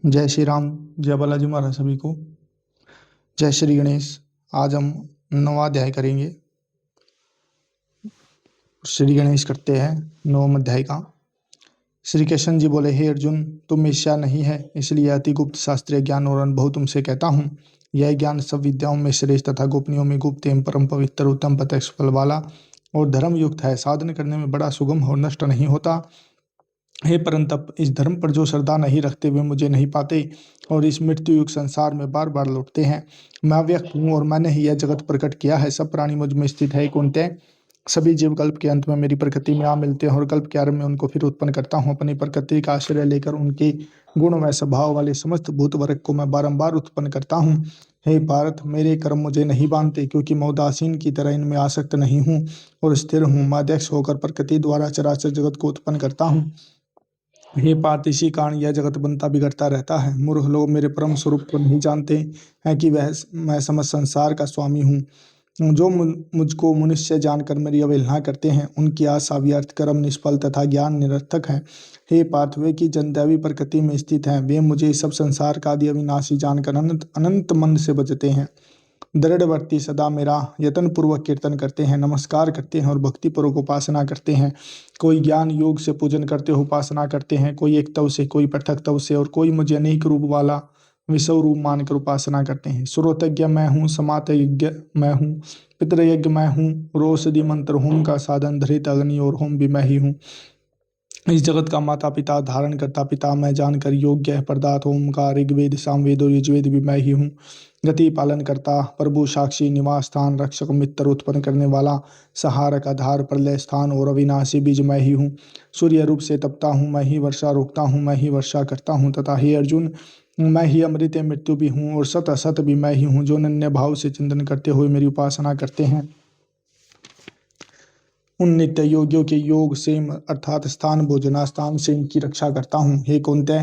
जय श्री राम। जय बालाजी महाराज सभी को। जय श्री गणेश। आज हम नवा अध्याय करेंगे। श्री गणेश करते हैं नवम अध्याय का। श्री कृष्ण जी बोले, हे अर्जुन, तुम ईर्ष्या नहीं है, इसलिए अति गुप्त शास्त्रीय ज्ञान और अनुभव तुमसे कहता हूँ। यह ज्ञान सब विद्याओं में श्रेष्ठ तथा गोपनीयों में गुप्त एवं परम पवित्र उत्तम प्रत्यक्ष फल वाला और धर्म युक्त है। साधन करने में बड़ा सुगम और नष्ट नहीं होता। हे परंतप, इस धर्म पर जो श्रद्धा नहीं रखते वे मुझे नहीं पाते और इस मृत्यु युग संसार में बार बार लौटते हैं। मैं अव्यक्त हूँ और मैंने ही यह जगत प्रकट किया है। सब प्राणी मुझ में स्थित है। कुंते सभी जीव कल्प के अंत में मेरी प्रकृति में आ मिलते हैं और कल्प के आरंभ में उनको फिर उत्पन्न करता हूँ। अपनी प्रकृति का आश्रय लेकर उनके गुण व स्वभाव वाले समस्त भूत वर्ग को मैं बारंबार उत्पन्न करता हूँ। हे भारत, मेरे कर्म मुझे नहीं बांधते, क्योंकि मैं उदासीन की तरह इनमें आसक्त नहीं हूँ और स्थिर हूँ। मैं अध्यक्ष होकर प्रकृति द्वारा चराचर जगत को उत्पन्न करता हूँ। हे पार्थ, इसी कारण यह जगत बनता बिगड़ता रहता है। मूर्ख लोग मेरे परम स्वरूप को नहीं जानते हैं कि मैं समस्त संसार का स्वामी हूँ। जो मुझको मनुष्य जानकर मेरी अवहेलना करते हैं, उनकी आशा व्यर्थ, कर्म निष्फल तथा ज्ञान निरर्थक है। हे पार्थ, वे की जनदैवी प्रकृति में स्थित हैं, वे मुझे सब संसार का आदि अविनाशी जानकर अनंत अनंत मन से बचते हैं। दृढ़वर्ती सदा मेरा यत्न पूर्वक कीर्तन करते हैं, नमस्कार करते हैं और भक्ति पूर्वक उपासना करते हैं। कोई ज्ञान योग से पूजन करते हो उपासना करते हैं, कोई एक तव से, कोई पृथक तव से और कोई मुझे अनेक रूप वाला विषव रूप मानकर उपासना करते हैं। श्रोतज्ञ मैं हूँ, समात यज्ञ मैं हूँ, पितृयज्ञ मैं हूँ, रोषधि मंत्र होम का साधन, धरित अग्नि और होम भी मैं ही हूँ। इस जगत का माता पिता धारण करता पिता मैं जानकर योग्य है। प्रदात ओमकार, ऋग्वेद सामवेद और यजुर्वेद भी मैं ही हूँ। गति पालन करता, प्रभु साक्षी, निवास स्थान, रक्षक, मित्र, उत्पन्न करने वाला, सहारक, आधार, प्रलय स्थान और अविनाशी बीज मैं ही हूँ। सूर्य रूप से तपता हूँ, मैं ही वर्षा रोकता हूँ, मैं ही वर्षा करता हूँ तथा हे अर्जुन, मैं ही अमृत मृत्यु भी हूँ और सत असत भी मैं ही हूँ। जो अनन्य भाव से चिंतन करते हुए मेरी उपासना करते हैं, उन नित्य योगियों के योग से अर्थात स्थान भोजनास्थान से इनकी रक्षा करता हूँ। हे कुंते,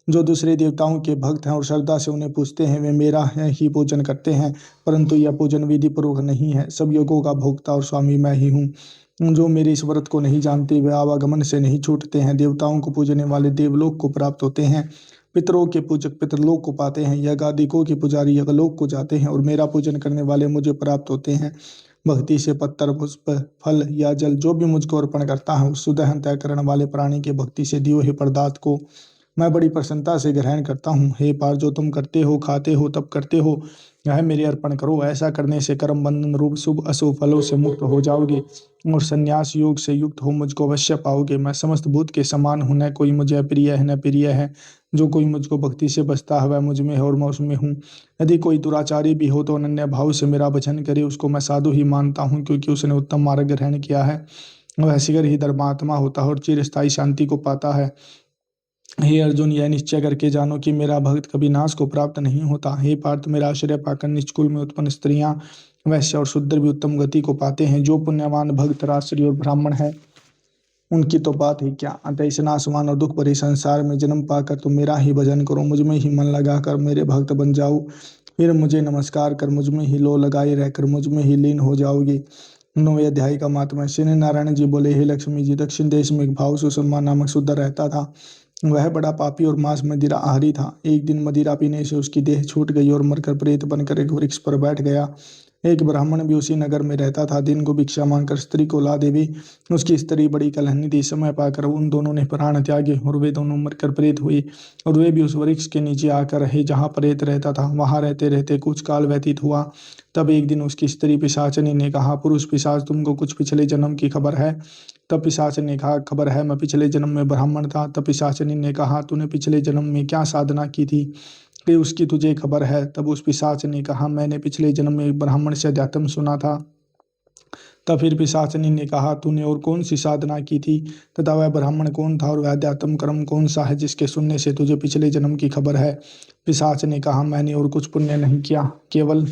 जो दूसरे देवताओं के भक्त हैं और श्रद्धा से उन्हें पूजते हैं, वे मेरा ही पूजन करते हैं, परंतु यह पूजन विधि पूर्वक नहीं है। सब योगों का भोक्ता और स्वामी मैं ही हूँ। जो मेरे इस व्रत को नहीं जानते वे आवागमन से नहीं छूटते हैं। देवताओं को पूजने वाले देवलोक को प्राप्त होते हैं, पितरों के पूजक पितरलोक को पाते हैं, यज्ञादिकों के पुजारी यज्ञलोक को जाते हैं और मेरा पूजन करने वाले मुझे प्राप्त होते हैं। भक्ति से पत्तर, पुष्प, फल या जल जो भी मुझको अर्पण करता है, उस शुद्ध अंतःकरण वाले प्राणी के भक्ति से दिए हुए पदार्थ को मैं बड़ी प्रसन्नता से ग्रहण करता हूँ। हे पार्थ, जो तुम करते हो, खाते हो, तप करते हो, यह मेरे अर्पण करो। ऐसा करने से कर्म बंधन रूप शुभ अशुभ फलों से मुक्त हो जाओगे और संन्यास योग से युक्त हो मुझको अवश्य पाओगे। मैं समस्त भूत के समान हूँ, न कोई मुझे अप्रिय है न प्रिय है। जो कोई मुझको भक्ति से बसता है वह मुझ में है और मैं उसमें हूँ। यदि कोई दुराचारी भी हो तो अनन्य भाव से मेरा भजन करे, उसको मैं साधु ही मानता हूँ, क्योंकि उसने उत्तम मार्ग ग्रहण किया है। वह शीघ्र ही धर्मात्मा होता है और चिरस्थायी शांति को पाता है। हे अर्जुन, यह निश्चय करके जानो कि मेरा भक्त कभी नाश को प्राप्त नहीं होता। हे पार्थ, मेरा आश्रय पाकर निष्कुल में उत्पन्न स्त्रियां, वैश्य और शूद्र भी उत्तम गति को पाते हैं। जो पुण्यवान भक्त, राष्ट्रीय और ब्राह्मण है, उनकी तो बात ही क्या। अतः इस नाशवान और दुख भरे संसार में जन्म पाकर तुम मेरा ही भजन करो, मुझ में ही मन लगाकर मेरे भक्त बन जाओ। फिर मुझे नमस्कार कर मुझ में ही लो लगाए रहकर मुझ में ही लीन हो जाओगे। 9वें अध्याय का महात्मा। श्री नारायण जी बोले, हे लक्ष्मी जी, दक्षिण देश में एक भाव सुसलमान नामक शुद्ध रहता था। वह बड़ा पापी और मांस मदिरा आहारी था। एक दिन मदिरा पीने से उसकी देह छूट गई और मरकर प्रेत बनकर एक वृक्ष पर बैठ गया। एक ब्राह्मण भी उसी नगर में रहता था। दिन को भिक्षा मांगकर स्त्री को ला देवी, उसकी स्त्री बड़ी कलहनी थी। समय पाकर उन दोनों ने प्राण त्यागे और वे दोनों मरकर प्रेत हुए और वे भी उस वृक्ष के नीचे आकर रहे जहाँ प्रेत रहता था। वहां रहते रहते कुछ काल व्यतीत हुआ। तब एक दिन उसकी स्त्री पिशाचनी ने कहा, पुरुष पिशाच, तुमको कुछ पिछले जन्म की खबर है? तब पिशाचनी ने कहा, खबर है, मैं पिछले जन्म में ब्राह्मण था। तब पिशाचनी ने कहा, तूने पिछले जन्म में क्या साधना की थी कि उसकी तुझे खबर है? तब उस पिशाच ने कहा, मैंने पिछले जन्म में एक ब्राह्मण से अध्यात्म सुना था। तब फिर पिशाचनी ने कहा, तूने और कौन सी साधना की थी तथा वह ब्राह्मण कौन था और वह अध्यात्म कर्म कौन सा है जिसके सुनने से तुझे पिछले जन्म की खबर है? पिशाच ने कहा, मैंने और कुछ पुण्य नहीं किया, केवल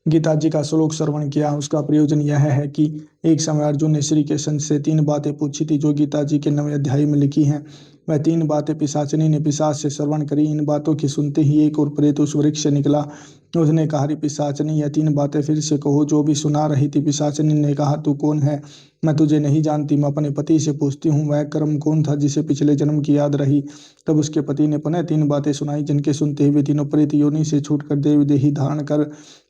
गीता जी का श्लोक श्रवण किया। उसका प्रयोजन यह है कि एक समय अर्जुन ने श्री कृष्ण से 3 बातें पूछी थी जो गीता जी के 9वें अध्याय में लिखी हैं। वह 3 बातें पिशाचिनी ने पिशाच से श्रवण करी। इन बातों की सुनते ही एक और प्रेत उस वृक्ष से निकला। उसने कहा, अरे पिशाचिनी, यह 3 बातें फिर से कहो जो भी सुना रही थी। पिशाचिनी ने कहा, तू कौन है? मैं तुझे नहीं जानती, मैं अपने पति से पूछती हूँ वह कर्म कौन था जिसे पिछले जन्म की याद रही। तब उसके पति ने पुनः 3 बातें सुनाई, जिनके सुनते हुए तीनों प्रेत योनि से छूटकर देव देही धारण कर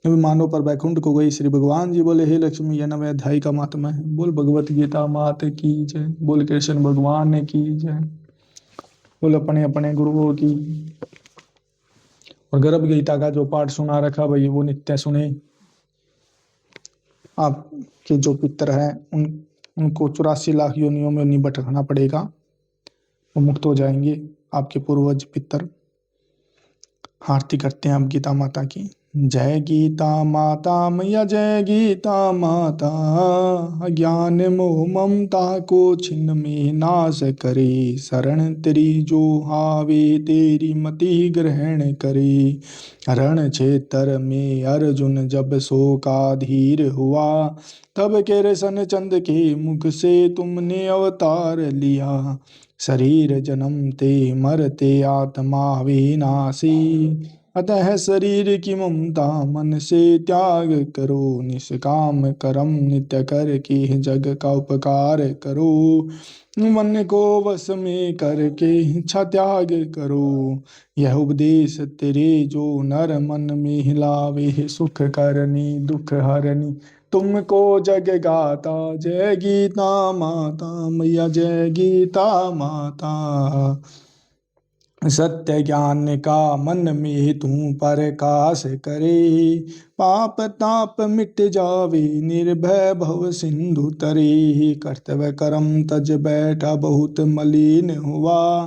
विमानों पर बैकुंठ को गई। श्री भगवान जी बोले, हे लक्ष्मी, यह 9वें अध्याय का महात्मा है। बोल भगवत गीता मात की जय। बोल कृष्ण भगवान की जय। बोल अपने अपने गुरुओं की। और गर्भ गीता का जो पाठ सुना रखा भाई वो नित्य सुने। आपके जो पितर हैं उनको 84 लाख योनियों में नहीं भटकना पड़ेगा, वो मुक्त हो जाएंगे। आपके पूर्वज पितर। आरती करते हैं आप गीता माता की। जय गीता माता मैया, जय गीता माता, अज्ञान मोह ममता को छिन्न में नाश करे। शरण तेरी जो आवे तेरी मति ग्रहण करे। रण क्षेत्र में अर्जुन जब शोकाधीर हुआ, तब कृष्ण चंद के मुख से तुमने अवतार लिया। शरीर जन्मते मरते आत्मा विनाशी, अतः शरीर की ममता मन से त्याग करो। निष्काम कर्म नित्य करके जग का उपकार करो। मन को वश में करके इच्छा त्याग करो। यह उपदेश तेरे जो नर मन में हिलावे, सुख करनी दुख हरनी तुमको जग गाता। जय गीता माता मैया, जय गीता माता। सत्य ज्ञान का मन में तू प्रकाश करे। पाप ताप मिट जावे निर्भय भव सिंधु तरे। कर्तव्य कर्म तज बैठा बहुत मलिन हुआ,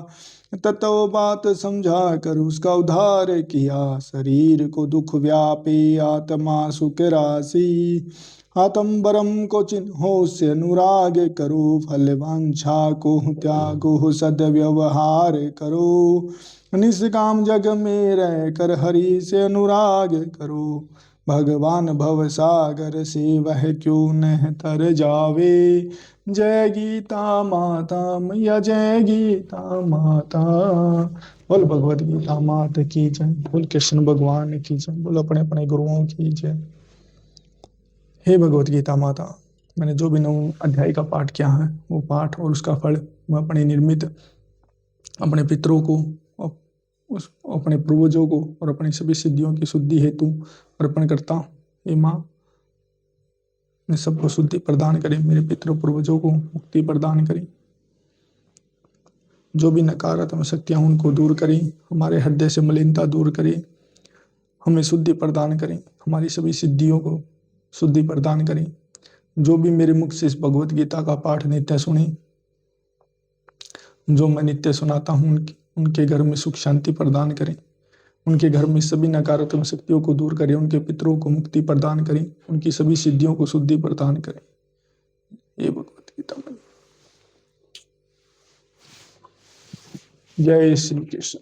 ततो बात समझा कर उसका उद्धार किया। शरीर को दुख व्यापे आत्मा सुख राशि, आतंबरम को चिन्हो से अनुराग करो। फल वांछा को त्यागो सद्व्यवहार करो। निष्काम जग में रह कर हरि से अनुराग करो। भगवान भव सागर से वह क्यों न तर जावे। जय गीता माता मैया, जय गीता माता। बोल भगवत गीता माता की जय। बोल कृष्ण भगवान की जय। बोल अपने अपने गुरुओं की जय। हे भगवत गीता माता, मैंने जो भी 9 अध्याय का पाठ किया है वो पाठ और उसका फल मैं अपने निर्मित अपने पितरों को, अपने पूर्वजों को और अपनी सभी सिद्धियों की शुद्धि हेतु अर्पण करता हूँ। हे माँ, ने सबको शुद्धि प्रदान करे, मेरे पितरों पूर्वजों को मुक्ति प्रदान करे। जो भी नकारात्मक शक्तियाँ उनको दूर करें, हमारे हृदय से मलिनता दूर करें, हमें शुद्धि प्रदान करें, हमारी सभी सिद्धियों को शुद्धि प्रदान करें। जो भी मेरे मुख से इस भगवत गीता का पाठ नित्य सुने, जो मैं नित्य सुनाता हूँ, उनके घर में सुख शांति प्रदान करें, उनके घर में सभी नकारात्मक शक्तियों को दूर करें, उनके पितरों को मुक्ति प्रदान करें, उनकी सभी सिद्धियों को शुद्धि प्रदान करें। ये भगवत गीता में। जय श्री कृष्ण।